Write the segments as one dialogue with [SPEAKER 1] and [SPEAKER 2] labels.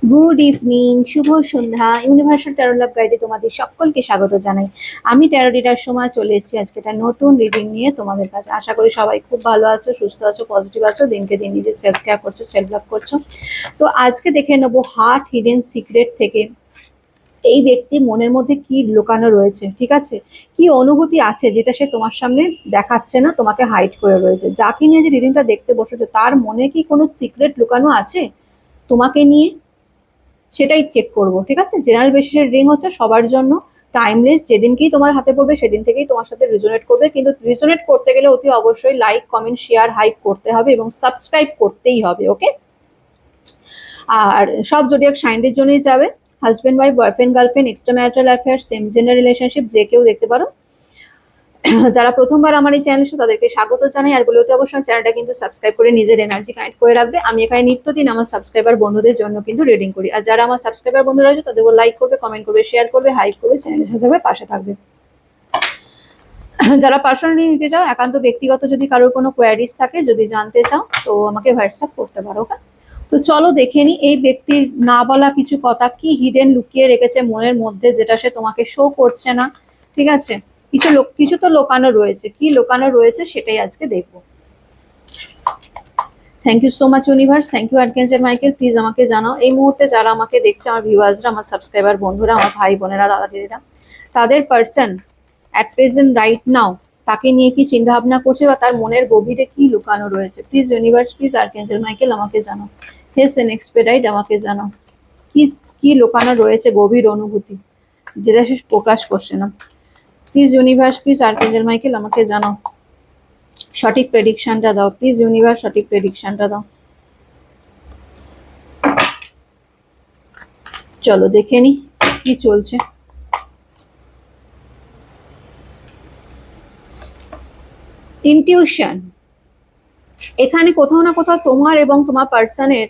[SPEAKER 1] Good evening, শুভ সন্ধ্যা। Universal taro লাভ গাইডে তোমাদের সকলকে স্বাগত জানাই। আমি ট্যারো রিডার সময় চলে এসেছি আজকে একটা নতুন রিডিং নিয়ে তোমাদের কাছে। আশা করি সবাই খুব ভালো আছো, সুস্থ আছো, পজিটিভ আছো, দিনকে দিন নিজের সেলফ কেয়ার করছো, সেলফ লাভ করছো। তো আজকে দেখে নেবো হার্ট হিডেন সিক্রেট থেকে এই ব্যক্তির মনের মধ্যে কি লুকানো রয়েছে। ঠিক আছে, কি অনুভূতি আছে যেটা সে তোমার সামনে দেখাচ্ছে না, তোমাকে হাইড করে রয়েছে। যাকে নিয়ে যে রিডিংটা দেখতে বসেছো তার মনে কি কোনো সিক্রেট লুকানো আছে তোমাকে নিয়ে, সেটাই চেক করবো। ঠিক আছে, জেনারেল বেসিসের রিং হচ্ছে সবার জন্য, টাইমলেস। যেদিনকেই তোমার হাতে পড়বে সেদিন থেকেই তোমার সাথে রিজোনেট করবে, কিন্তু রিজোনেট করতে গেলে অতি অবশ্যই লাইক, কমেন্ট, শেয়ার, হাইপ করতে হবে এবং সাবস্ক্রাইব করতেই হবে। ওকে, আর সব জোডিয়াক সাইনদের জন্যই যাবে। Husband wife, boyfriend girlfriend, extra marital affair, same gender relationship, যে কেউ দেখতে পারো। যারা প্রথমবার আমার এই চ্যানেল তাদেরকে স্বাগত জানাই, আর বলে অবশ্যই চ্যানেলটা কিন্তু সাবস্ক্রাইব করে নিজের এনার্জি কানেক্ট করে রাখবে। আমি এখানে নিত্যদিন আমার সাবস্ক্রাইবার বন্ধুদের জন্য কিন্তু রিডিং করি, আর যারা আমার সাবস্ক্রাইবার বন্ধুরা আছে তাদেরকে লাইক করবে, কমেন্ট করবে, শেয়ার করবে, হাইপ করবে, চ্যানেলের সাথে পাশে থাকবে। যারা পার্সোনালি নিতে চাও, একান্ত ব্যক্তিগত যদি কারোর কোনো কোয়ারিজ থাকে, যদি জানতে চাও, তো আমাকে হোয়াটসঅ্যাপ করতে পারো। ওকে, তো চলো দেখে নি এই ব্যক্তির না বলা কিছু কথা কি হিডেন লুকিয়ে রেখেছে মনের মধ্যে, যেটা সে তোমাকে শো করছে না। ঠিক আছে, কিছু তো লোকানো রয়েছে, কি লোকানো রয়েছে সেটাই আজকে দেখবো। Thank you so much universe, thank you archangel Michael. Please আমাকে জানাও এই মুহূর্তে যারা আমাকে দেখছে, আমার ভিউয়ার্সরা, আমার সাবস্ক্রাইবার বন্ধুরা, আমার ভাই বোনেরা, দাদা দিদিরা, তাদের person at present right now তাকে নিয়ে কি চিন্তা ভাবনা করছে বা তার মনের গভীরে কি লুকানো রয়েছে। Please universe, please archangel Michael আমাকে জানাও। হেস এন এক্সপেরাইট আমাকে জানাও কি কি লুকানো রয়েছে, গভীর অনুভূতি যেটা সে প্রকাশ করছে না। Please universe, please archangel Michael আমাকে জানাও, সঠিক প্রেডিকশনটা দাও। প্লিজ ইউনিভার্স, সঠিক প্রেডিকশনটা দাও। চলো দেখে নি কি চলছে। ইনটিউশন, এখানে কোথাও না কোথাও তোমার এবং তোমার পার্সনের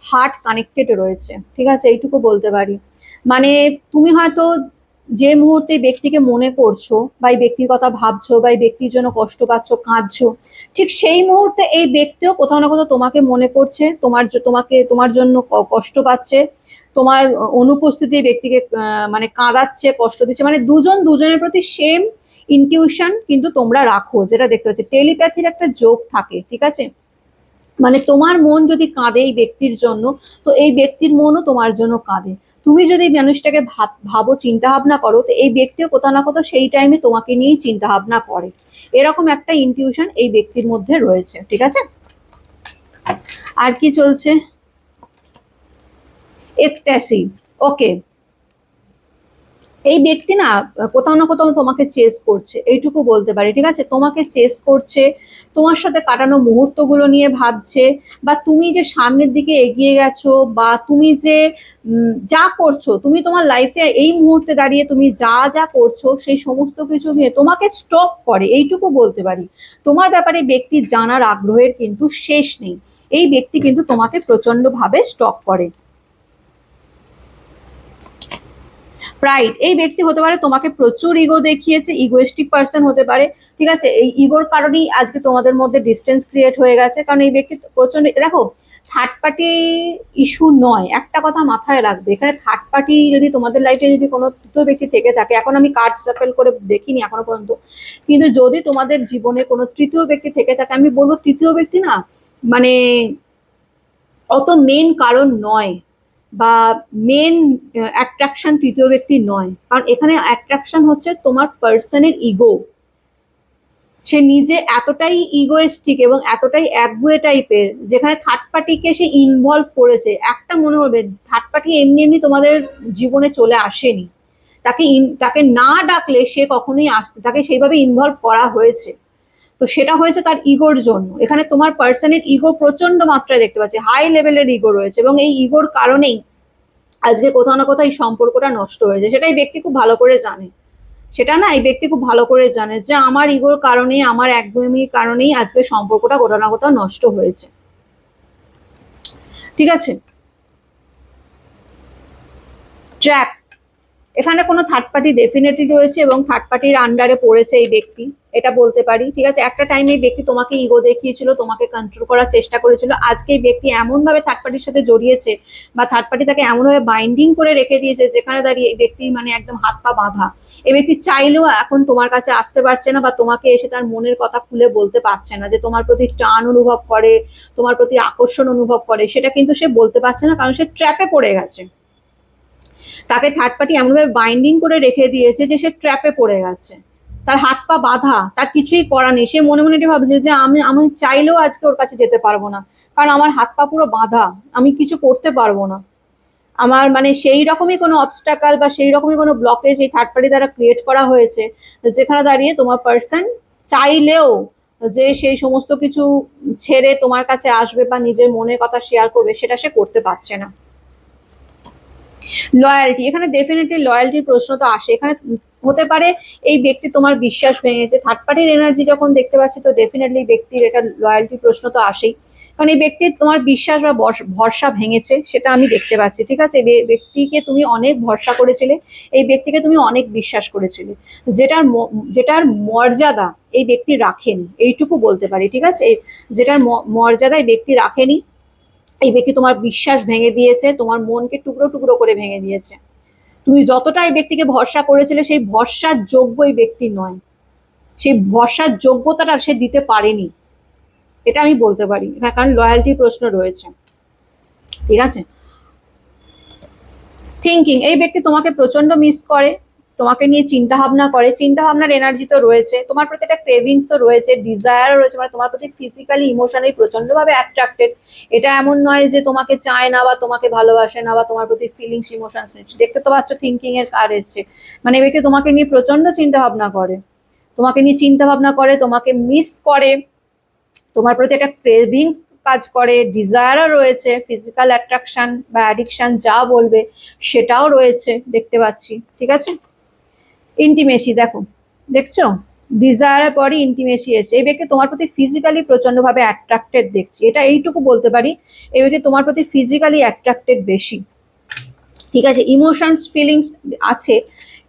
[SPEAKER 1] হার্ট কানেক্টেড রয়েছে। ঠিক আছে, এইটুকু বলতে পারি। মানে তুমি হয়তো যে মুহূর্তে ব্যক্তিকে মনে করছো বা এই ব্যক্তির কথা ভাবছো বা এই ব্যক্তির জন্য কষ্ট পাচ্ছ, কাঁদছো, ঠিক সেই মুহূর্তে এই ব্যক্তিও কোথাও না কোথাও তোমাকে মনে করছে, তোমার জন্য কষ্ট পাচ্ছে, তোমার অনুপস্থিতি এই ব্যক্তিকে মানে কাঁদাচ্ছে, কষ্ট দিচ্ছে। মানে দুজন দুজনের প্রতি সেম ইনটিউশন কিন্তু তোমরা রাখো, যেটা দেখতে পাচ্ছি টেলিপ্যাথির একটা যোগ থাকে। ঠিক আছে, মানে তোমার মন যদি কাঁদে এই ব্যক্তির জন্য, তো এই ব্যক্তির মনও তোমার জন্য কাঁদে। তুমি যদি মানুষটাকে ভাবো, চিন্তা ভাবনা করো, তো এই ব্যক্তিও কোথাও না কোথাও সেই টাইমে তোমাকে নিয়েই চিন্তা ভাবনা করে। এরকম একটা ইনটিউশন এই ব্যক্তির মধ্যে রয়েছে। ঠিক আছে, আর কি চলছে? একট্যাসি, ওকে, এই ব্যক্তি না কোথাও না কোথাও তোমাকে চেস করছে, এইটুকু বলতে পারি। ঠিক আছে, তোমাকে চেস করছে, তোমার সাথে কাটানো মুহূর্তগুলো নিয়ে ভাবছে, বা তুমি যে সামনের দিকে এগিয়ে গেছো, বা তুমি যে যা করছো, তুমি তোমার লাইফে এই মুহূর্তে দাঁড়িয়ে তুমি যা যা করছো সেই সমস্ত কিছু নিয়ে তোমাকে স্টক করে, এইটুকু বলতে পারি। তোমার ব্যাপারে ব্যক্তির জানার আগ্রহের কিন্তু শেষ নেই। এই ব্যক্তি কিন্তু তোমাকে প্রচন্ড ভাবে স্টক করে। প্রাইড, এই ব্যক্তি হতে পারে তোমাকে প্রচুর ইগো দেখিয়েছে, ইগোয়েস্টিক পার্সন হতে পারে। ঠিক আছে, এই ইগোর কারণেই আজকে তোমাদের মধ্যে ডিস্টেন্স ক্রিয়েট হয়ে গেছে, কারণ এই ব্যক্তি প্রচন্ড, দেখো, থার্ড পার্টি ইস্যু নয়, একটা কথা মাথায় রাখবে। এখানে থার্ড পার্টি যদি তোমাদের লাইফে যদি কোনো তৃতীয় ব্যক্তি থেকে থাকে, এখন আমি কার্ড সাফেল করে দেখিনি এখনো পর্যন্ত, কিন্তু যদি তোমাদের জীবনে কোনো তৃতীয় ব্যক্তি থেকে থাকে, আমি বলবো তৃতীয় ব্যক্তি না, মানে অত মেন কারণ নয়, বা মেন অ্যাট্রাকশন তৃতীয় ব্যক্তি নয়। কারণ এখানে অ্যাট্রাকশন হচ্ছে তোমার পার্সনের ইগো। সে নিজে এতটাই ইগোয়েস্টিক এবং এতটাই একগুয়ে টাইপের, যেখানে থার্ড পার্টিকে সে ইনভলভ করেছে। একটা মনে হবে থার্ড পার্টি এমনি এমনি তোমাদের জীবনে চলে আসেনি, তাকে না ডাকলে সে কখনোই আসতে, তাকে সেইভাবে ইনভলভ করা হয়েছে। তো সেটা হয়েছে তার ইগোর জন্য। এখানে তোমার পার্সনের ইগো প্রচন্ড মাত্রায় দেখতে পাচ্ছি, হাই লেভেলের ইগো রয়েছে, এবং এই ইগোর কারণেই আজকে কোথাও না কোথাও এই সম্পর্কটা নষ্ট হয়েছে। সেটা এই ব্যক্তি খুব ভালো করে জানে, সেটা না এই ব্যক্তি খুব ভালো করে জানে যে আমার ইগোর কারণে, আমার একগুঁয়েমির কারণেই আজকে সম্পর্কটা কোথাও না কোথাও নষ্ট হয়েছে। ঠিক আছে, ট্র্যাপ, এখানে কোনো থার্ড পার্টি ডেফিনেটলি রয়েছে এবং থার্ড পার্টির আন্ডারে পড়েছে এই ব্যক্তি, এটা বলতে পারি। ঠিক আছে, একটা টাইমে এই ব্যক্তি তোমাকে ইগো দেখিয়েছিল, তোমাকে কন্ট্রোল করার চেষ্টা করেছিল। আজকে এই ব্যক্তি এমন ভাবে থার্ড পার্টির সাথে জড়িয়েছে বা থার্ড পার্টি তাকে এমন ভাবে বাইন্ডিং করে রেখে দিয়েছে, যেখানে দাঁড়িয়ে এই ব্যক্তি মানে একদম হাত পা বাঁধা। এই ব্যক্তি চাইলেও এখন তোমার কাছে আসতে পারছে না বা তোমাকে এসে তার মনের কথা খুলে বলতে পারছে না, যে তোমার প্রতি টান অনুভব করে, তোমার প্রতি আকর্ষণ অনুভব করে, সেটা কিন্তু সে বলতে পারছে না, কারণ সে ট্র্যাপে পড়ে গেছে। তাকে থার্ড পার্টি এমনভাবে বাইন্ডিং করে রেখে দিয়েছে যে সে ট্র্যাপে পড়ে গেছে, তার হাত পা বাঁধা, তার কিছুই করা নেই। সে মনে মনে ভাবছে যে আমি আমি চাইলেও আজকে ওর কাছে যেতে পারবো না, কারণ আমার হাত পা পুরো বাঁধা, আমি কিছু করতে পারবো না। আমার মানে সেই রকমই কোনো অবস্টাকাল বা সেই রকমই কোনো ব্লকেজ এই থার্ড পার্টি দ্বারা ক্রিয়েট করা হয়েছে, যেখানে দাঁড়িয়ে তোমার পার্সন চাইলেও যে সেই সমস্ত কিছু ছেড়ে তোমার কাছে আসবে বা নিজের মনের কথা শেয়ার করবে, সেটা সে করতে পারছে না। লয়্যালটি, এখানে ডেফিনেটলি লয়্যালটির প্রশ্ন তো আসে। এখানে হতে পারে এই ব্যক্তি তোমার বিশ্বাস ভেঙেছে। থার্ড পার্টির এনার্জি যখন দেখতে পাচ্ছি, তো ডেফিনেটলি ব্যক্তির এটা লয়্যালটির প্রশ্ন তো আসেই, কারণ এই ব্যক্তির তোমার বিশ্বাস বা ভরসা ভেঙেছে, সেটা আমি দেখতে পাচ্ছি। ঠিক আছে, ব্যক্তিকে তুমি অনেক ভরসা করেছিলে, এই ব্যক্তিকে তুমি অনেক বিশ্বাস করেছিলে, যেটার মর্যাদা এই ব্যক্তি রাখেনি, এইটুকু বলতে পারি। ঠিক আছে, যেটার মর্যাদা এই ব্যক্তি রাখেনি, এই ব্যক্তি তোমার বিশ্বাস ভেঙে দিয়েছে, তোমার মনকে টুকরো টুকরো করে ভেঙে দিয়েছে। তুমি যতটা এই ব্যক্তিকে ভরসা করেছিলে, সেই ভরসার যোগ্য এই ব্যক্তি নয়, সেই ভরসার যোগ্যতাটা সে দিতে পারেনি, এটা আমি বলতে পারি। কারণ লয়্যালটির প্রশ্ন রয়েছে। ঠিক আছে, থিঙ্কিং, এই ব্যক্তি তোমাকে প্রচন্ড মিস করে, তোমাকে নিয়ে চিন্তা ভাবনা করে, চিন্তা ভাবনার এনার্জি তো রয়েছে, তোমার প্রতি একটা ক্রেভিংস তো রয়েছে, ডিজায়ার রয়েছে, মানে তোমার প্রতি ফিজিক্যালি ইমোশনালি প্রচন্ড ভাবে অ্যাট্রাক্টেড। এটা এমন নয় যে তোমাকে চায় না বা তোমাকে ভালোবাসে না বা তোমার প্রতি ফিলিংস ইমোশনস নেই। দেখতে তো পাচ্ছ থিঙ্কিং এর কার এসছে, মানে ব্যক্তি তোমাকে নিয়ে প্রচন্ড চিন্তা ভাবনা করে, তোমাকে নিয়ে চিন্তা ভাবনা করে, তোমাকে মিস করে, তোমার প্রতি একটা ক্রেভিং কাজ করে, ডিজায়ারও রয়েছে, ফিজিক্যাল অ্যাট্রাকশন বা অ্যাডিকশন যা বলবে সেটাও রয়েছে দেখতে পাচ্ছি। ঠিক আছে, ইন্টিমেসি দেখো, দেখছো ডিজায়ারের পরই ইন্টিমেসি এসে, এই ব্যক্তি তোমার প্রতি ফিজিক্যালি প্রচন্ড ভাবে অ্যাট্রাক্টেড দেখছি, এটা এইটুকু বলতে পারি, এই ব্যক্তি তোমার প্রতি ফিজিক্যালি অ্যাট্রাক্টেড বেশি। ঠিক আছে, ইমোশনস ফিলিংস আছে,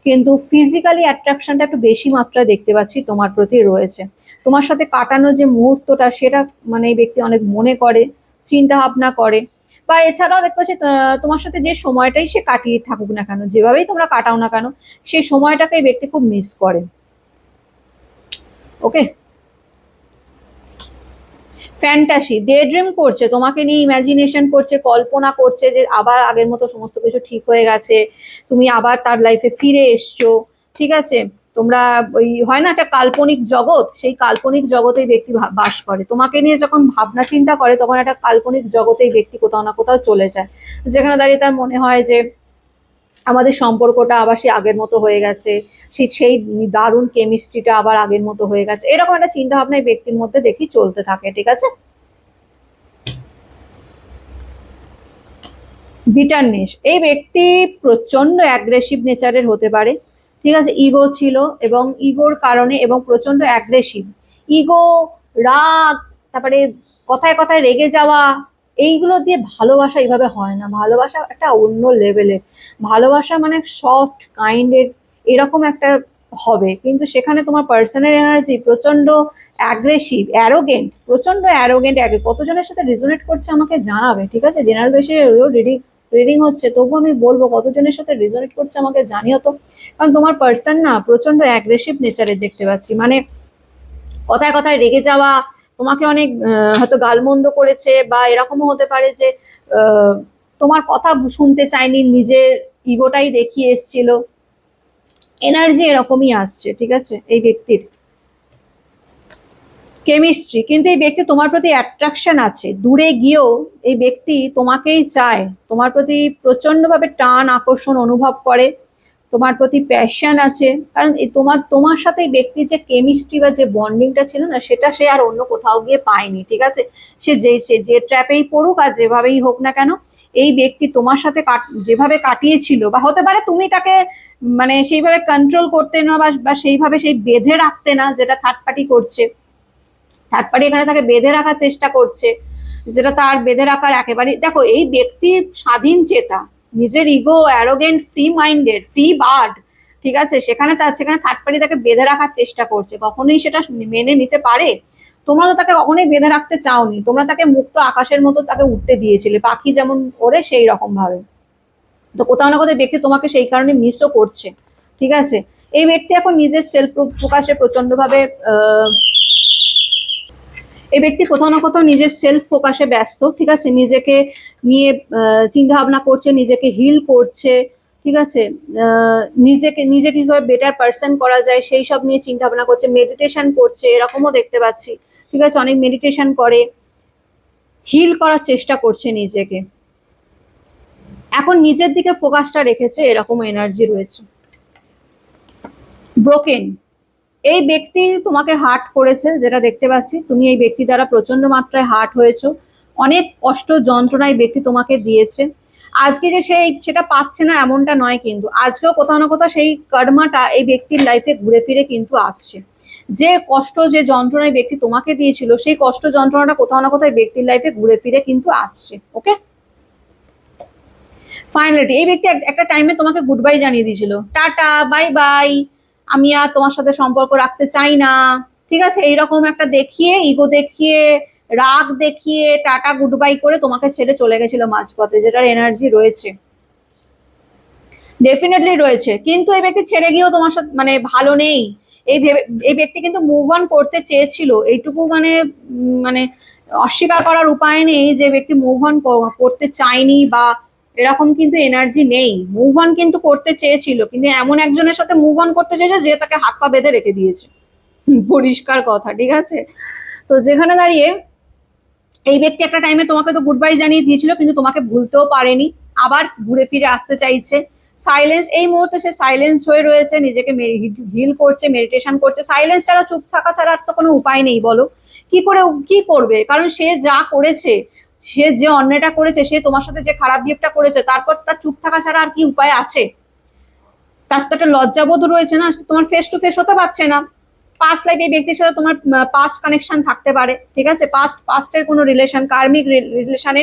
[SPEAKER 1] কিন্তু ফিজিক্যালি অ্যাট্রাকশনটা একটু বেশি মাত্রায় দেখতে পাচ্ছি তোমার প্রতি রয়েছে। তোমার সাথে কাটানো যে মুহূর্তটা, সেটা মানে এই ব্যক্তি অনেক মনে করে, চিন্তা ভাবনা করে, বা এছাড়াও দেখতে পাচ্ছি তোমার সাথে যে সময়টাই সে কাটিয়ে থাকুক না কেন, যেভাবেই তোমরা কাটাও না কেন, সেই সময়টাকে এই ব্যক্তি খুব মিস করে। ওকে, ফ্যান্টাসি, ডে ড্রিম করছে, তোমাকে নিয়ে ইমাজিনেশন করছে, কল্পনা করছে যে আবার আগের মতো সমস্ত কিছু ঠিক হয়ে গেছে, তুমি আবার তার লাইফে ফিরে এসছো। ঠিক আছে, তোমরা ওই হয় না একটা কাল্পনিক জগৎ, সেই কাল্পনিক জগতে ব্যক্তি বাস করে, তোমাকে নিয়ে যখন ভাবনা চিন্তা করে তখন একটা কাল্পনিক জগতে ব্যক্তি কোথাও না কোথাও চলে যায়, যেখানে দাঁড়িয়ে তার মনে হয় যে আমাদের সম্পর্কটা আবার সেই আগের মতো হয়ে গেছে, সেই দারুণ কেমিস্ট্রিটা আবার আগের মতো হয়ে গেছে, এরকম একটা চিন্তা ভাবনা এই ব্যক্তির মধ্যে দেখি চলতে থাকে। ঠিক আছে, বিটারনেস, এই ব্যক্তি প্রচন্ড অ্যাগ্রেসিভ নেচারের হতে পারে। ঠিক আছে, ইগো ছিল এবং ইগোর কারণে এবং প্রচন্ড অ্যাগ্রেসিভ, ইগো, রাগ, তারপরে কথায় কথায় রেগে যাওয়া, এইগুলো দিয়ে ভালোবাসা এইভাবে হয় না। ভালোবাসা একটা অন্য লেভেলের ভালোবাসা, মানে সফট কাইন্ডের এরকম একটা হবে, কিন্তু সেখানে তোমার পার্সোনাল এনার্জি প্রচন্ড অ্যাগ্রেসিভ, অ্যারোগেন্ট, প্রচন্ড অ্যারোগেন্ট। কতজনের সাথে রেজোনেট করছে আমাকে জানাবে। ঠিক আছে, জেনারেল বেসে রিডিং হচ্ছে, তবু আমি বলবো কতজনের সাথে রেজোনেট করছে আমাকে জানিও তো, কারণ তোমার পার্সন না প্রচন্ড অ্যাগ্রেসিভ নেচারের দেখতে পাচ্ছি, মানে কথায় কথায় রেগে যাওয়া, তোমাকে অনেক হয়তো গালমন্দ করেছে, বা এরকমও হতে পারে যে তোমার কথা শুনতে চায়নি, নিজের ইগোটাই দেখিয়ে এসছিল, এনার্জি এরকমই আসছে। ঠিক আছে, এই ব্যক্তির কেমিস্ট্রি, কিন্তু এই ব্যক্তি তোমার প্রতি অ্যাট্রাকশন আছে, দূরে গিয়েও এই ব্যক্তি তোমাকেই চায়, তোমার প্রতি প্রচন্ডভাবে টান আকর্ষণ অনুভব করে, তোমার প্রতি প্যাশন আছে, কারণ তোমার সাথে এই ব্যক্তির যে কেমিস্ট্রি বা যে বন্ডিংটা ছিল না, সেটা সে আর অন্য কোথাও গিয়ে পায়নি। ঠিক আছে, সে যে ট্র্যাপেই পড়ুক আর যেভাবেই হোক না কেন, এই ব্যক্তি তোমার সাথে যেভাবে কাটিয়েছিল, বা হতে পারে তুমি তাকে মানে সেইভাবে কন্ট্রোল করতে না, বা সেইভাবে সেই বেঁধে রাখতে না, যেটা থার্ড পার্টি করছে। থার্ড পার্টি এখানে তাকে বেঁধে রাখার চেষ্টা করছে, যেটা তার বেঁধে রাখার একেবারে, দেখো এই ব্যক্তি স্বাধীন চেতা, নিজের ego, arrogant, free minded, free bird, ঠিক আছে, সেখানে থার্ড পার্টি তাকে বেঁধে রাখার চেষ্টা করছে। কখনোই সেটা মেনে নিতে পারে? তোমরা তো তাকে কখনোই বেঁধে রাখতে চাওনি, তোমরা তাকে মুক্ত আকাশের মতো তাকে উঠতে দিয়েছিলে, পাখি যেমন ওড়ে সেই রকম ভাবে। তো কোথাও না কোথাও ব্যক্তি তোমাকে সেই কারণে মিসও করছে, ঠিক আছে। এই ব্যক্তি এখন নিজের সেলফ প্রকাশে প্রচন্ড ভাবে এই ব্যক্তি কোথাও না কোথাও নিজের সেলফ ফোকাসে ব্যস্ত, ঠিক আছে, নিজেকে নিয়ে চিন্তা ভাবনা করছে, নিজেকে হিল করছে, ঠিক আছে, নিজে কিভাবে বেটার পার্সন করা যায় সেই সব নিয়ে চিন্তা ভাবনা করছে, মেডিটেশন করছে, এরকমও দেখতে পাচ্ছি, ঠিক আছে, অনেক মেডিটেশন করে, হিল করার চেষ্টা করছে নিজেকে, এখন নিজের দিকে ফোকাসটা রেখেছে, এরকম এনার্জি রয়েছে। ব্রোকেন, এই ব্যক্তি তোমাকে হার্ট করেছে, যেটা দেখতে পাচ্ছি, তুমি এই ব্যক্তি দ্বারা প্রচন্ড মাত্রায় হার্ট হয়েছো, অনেক কষ্ট যন্ত্রণায় ব্যক্তি তোমাকে দিয়েছে। আজকে যে সেটা পাচ্ছে না এমনটা নয়, কিন্তু আজকেও কোথাও না কোথাও সেই কর্মাটা এই ব্যক্তির লাইফে ঘুরে ফিরে কিন্তু আসছে। যে কষ্ট, যে যন্ত্রণায় ব্যক্তি তোমাকে দিয়েছিল, সেই কষ্ট যন্ত্রণাটা কোথাও না কোথাও ব্যক্তির লাইফে ঘুরে ফিরে কিন্তু আসছে। ওকে, ফাইনালি এই ব্যক্তি একটা টাইমে তোমাকে গুড বাই জানিয়ে দিয়েছিল, টাটা বাই বাই, আমি আর তোমার সাথে সম্পর্ক রাখতে চাই না, ঠিক আছে, এইরকম একটা দেখিয়ে, ইগো দেখিয়ে, রাগ দেখিয়ে, টাটা গুড বাই করে তোমাকে ছেড়ে চলে গেছিল মাঝপথে, যেটার এনার্জি রয়েছে, ডেফিনেটলি রয়েছে। কিন্তু এই ব্যক্তি ছেড়ে গিয়েও তোমার সাথে মানে ভালো নেই, এই ব্যক্তি কিন্তু মুভ অন করতে চেয়েছিল, এইটুকু মানে মানে অস্বীকার করার উপায় নেই যে ব্যক্তি মুভ অন করতে চায়নি, বা এরকম কিন্তু এনার্জি নেই। মুভ অন কিন্তু করতে চেয়েছিল, কিন্তু এমন একজনের সাথে মুভ অন করতে চেয়েছে যে তাকে হাত পা বেঁধে রেখে দিয়েছে, পরিষ্কার কথা, ঠিক আছে। তো যেখানে দাঁড়িয়ে এই ব্যক্তি একটা টাইমে তোমাকে তো গুড বাই জানিয়ে দিয়েছিল, কিন্তু তোমাকে ভুলতেও পারেনি, আবার ঘুরে ফিরে আসতে চাইছে। সাইলেন্স, এই মুহূর্তে সে সাইলেন্স হয়ে রয়েছে, নিজেকে হিল করছে, মেডিটেশন করছে, সাইলেন্স ছাড়া, চুপ থাকা ছাড়া আর তো কোনো উপায় নেই, বলো কি করে, কি করবে, কারণ সে যা করেছে, সে যে অন্যায়টা করেছে, সে তোমার সাথে যে খারাপ বিহেভটা করেছে, তারপর তার চুপ থাকা ছাড়া আর কি উপায় আছে? তার তো একটা লজ্জাবোধ রয়েছে না, তোমার ফেস টু ফেস হতে পারছে না। পাস্ট লাইফ, এই ব্যক্তির সাথে তোমার পাস্ট কানেকশন থাকতে পারে, ঠিক আছে, পাস্টের কোনো রিলেশন, কার্মিক রিলেশনে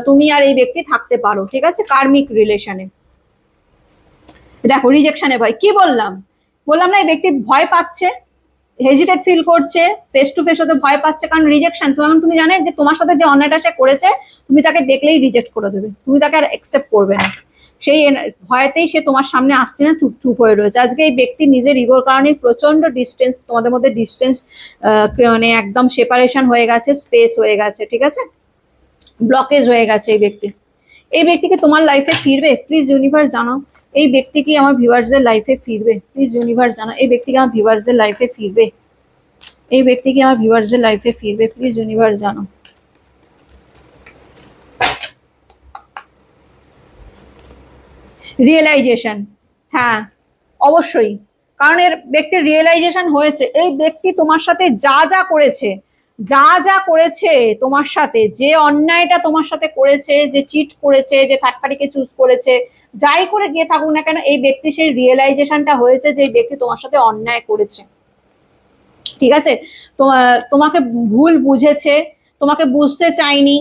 [SPEAKER 1] তুমি আর এই ব্যক্তি থাকতে পারো, ঠিক আছে, কার্মিক রিলেশনে। দেখো রিজেকশনে ভয়, কি বললাম না, এই ব্যক্তি ভয় পাচ্ছে, হেজিটেট ফিল করছে, ফেস টু ফেস হতে ভয় পাচ্ছে, কারণ রিজেকশন, তুমি জানে যে তোমার সাথে যে অন্যায়টা সে করেছে, তুমি তাকে দেখলেই রিজেক্ট করে দেবে, তুমি তাকে আর অ্যাকসেপ্ট করবে না, সেই ভয়তেই সে তোমার সামনে আসছে না, চুপ চুপ হয়ে রয়েছে। আজকে এই ব্যক্তি নিজের ইগোর কারণে প্রচন্ড ডিস্টেন্স, তোমাদের মধ্যে ডিস্টেন্স মানে একদম সেপারেশন হয়ে গেছে, স্পেস হয়ে গেছে, ঠিক আছে, ব্লকেজ হয়ে গেছে এই ব্যক্তি। এই ব্যক্তিকে তোমার লাইফে ফিরবে? প্লিজ ইউনিভার্স জানাও, এই ব্যক্তি কি আমার ভিউয়ার্সদের লাইফে ফিরবে? প্লিজ ইউনিভার্স জানাও, এই ব্যক্তি কি আমার ভিউয়ার্সদের লাইফে ফিরবে? এই ব্যক্তি কি আমার ভিউয়ার্সদের লাইফে ফিরবে? প্লিজ ইউনিভার্স জানাও। রিয়েলাইজেশন, হ্যাঁ অবশ্যই, কারণ এর ব্যক্তির রিয়েলাইজেশন হয়েছে, এই ব্যক্তি তোমার সাথে যা যা করেছে, যা যা করেছে তোমার সাথে, যে অন্যায়টা তোমার সাথে করেছে, যে চিট করেছে, যে থার্ড পার্টিকে চুজ করেছে, যাই করে গিয়ে থাকুক না কেন, এই ব্যক্তি সেই রিয়েলাইজেশনটা হয়েছে যে এই ব্যক্তি তোমার সাথে অন্যায় করেছে, ঠিক আছে, তোমাকে ভুল বুঝেছে, তোমাকে বুঝতে চাইনি,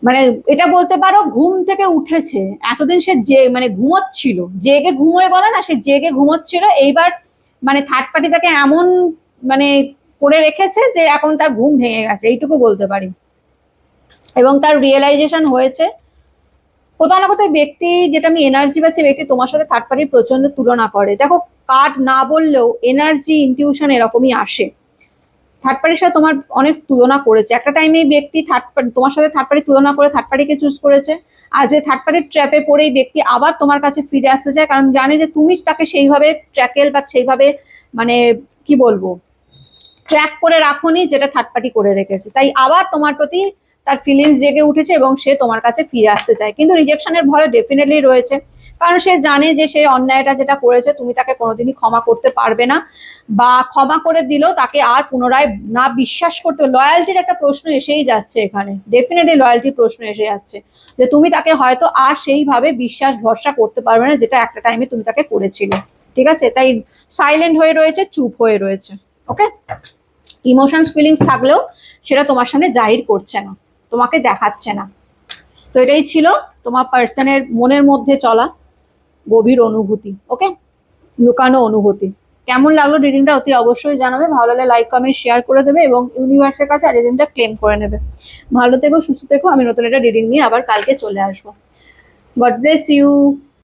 [SPEAKER 1] মানে এটা বলতে পারো ঘুম থেকে উঠেছে, এতদিন সে যে মানে ঘুমোচ্ছিল, জেগে ঘুমোয় বলে না, সে জেগে ঘুমোচ্ছিল, এইবার মানে থার্ড পার্টি তাকে এমন মানে করে রেখেছে যে এখন তার ঘুম ভেঙে গেছে, এইটুকু বলতে পারি, এবং তার রিয়েলাইজেশন হয়েছে। কোথাও না কোথাও ব্যক্তি, যেটা আমি এনার্জি পাচ্ছি, ব্যক্তি তোমার সাথে থার্ড পার্টির প্রচন্ড তুলনা করে, দেখো কার্ড না বললেও এনার্জি ইনটিউশন এরকমই আসে, থার্ড পার্টির সাথে তোমার অনেক তুলনা করেছে, একটা টাইমে ব্যক্তি তোমার সাথে থার্ড পার্টি তুলনা করে থার্ড পার্টিকে চুজ করেছে, আজ এই থার্ড পার্টির ট্র্যাপে পড়ে এই ব্যক্তি আবার তোমার কাছে ফিরে আসতে চায়, কারণ জানে যে তুমি তাকে সেইভাবে ট্র্যাকেল বা সেইভাবে মানে কি বলবো ট্র্যাক করে রাখোনি, যেটা থার্ড পার্টি করে রেখেছে, তাই আবার তোমার প্রতি তার ফিলিংস জেগে উঠেছে এবং সে তোমার কাছে ফিরে আসতে চায়, কিন্তু রিজেকশনের ভয় ডেফিনেটলি রয়েছে, কারণ সে জানে যে সে অন্যায়টা যেটা করেছে তুমি তাকে কোনোদিনই ক্ষমা করতে পারবে না, বা ক্ষমা করে দিলেও তাকে আর পুনরায় না বিশ্বাস করতে, লয়্যালটির একটা প্রশ্ন এসেই যাচ্ছে এখানে, ডেফিনেটলি লয়্যালটির প্রশ্ন এসে যাচ্ছে, যে তুমি তাকে হয়তো আর সেইভাবে বিশ্বাস ভরসা করতে পারবে না, যেটা একটা টাইমে তুমি তাকে করেছিলে, ঠিক আছে, তাই সাইলেন্ট হয়ে রয়েছে, চুপ হয়ে রয়েছে। ওকে, ইমোশনস ফিলিংস থাকলেও সেটা তোমার সামনে জাহির করছে না, তোমাকে দেখাচ্ছে না। তো এটাই ছিল তোমার পার্সনের মনের মধ্যে চলা গভীর অনুভূতি। ওকে, লুকানো অনুভূতি। কেমন লাগলো রিডিংটা অতি অবশ্যই জানাবে, ভালো লাগলে লাইক কমেন্ট শেয়ার করে দেবে এবং ইউনিভার্সের কাছে রিডিংটা ক্লেম করে নেবে। ভালো থেকো, সুস্থ থেকো। আমি নতুন একটা রিডিং নিয়ে আবার কালকে চলে আসবো। God bless you.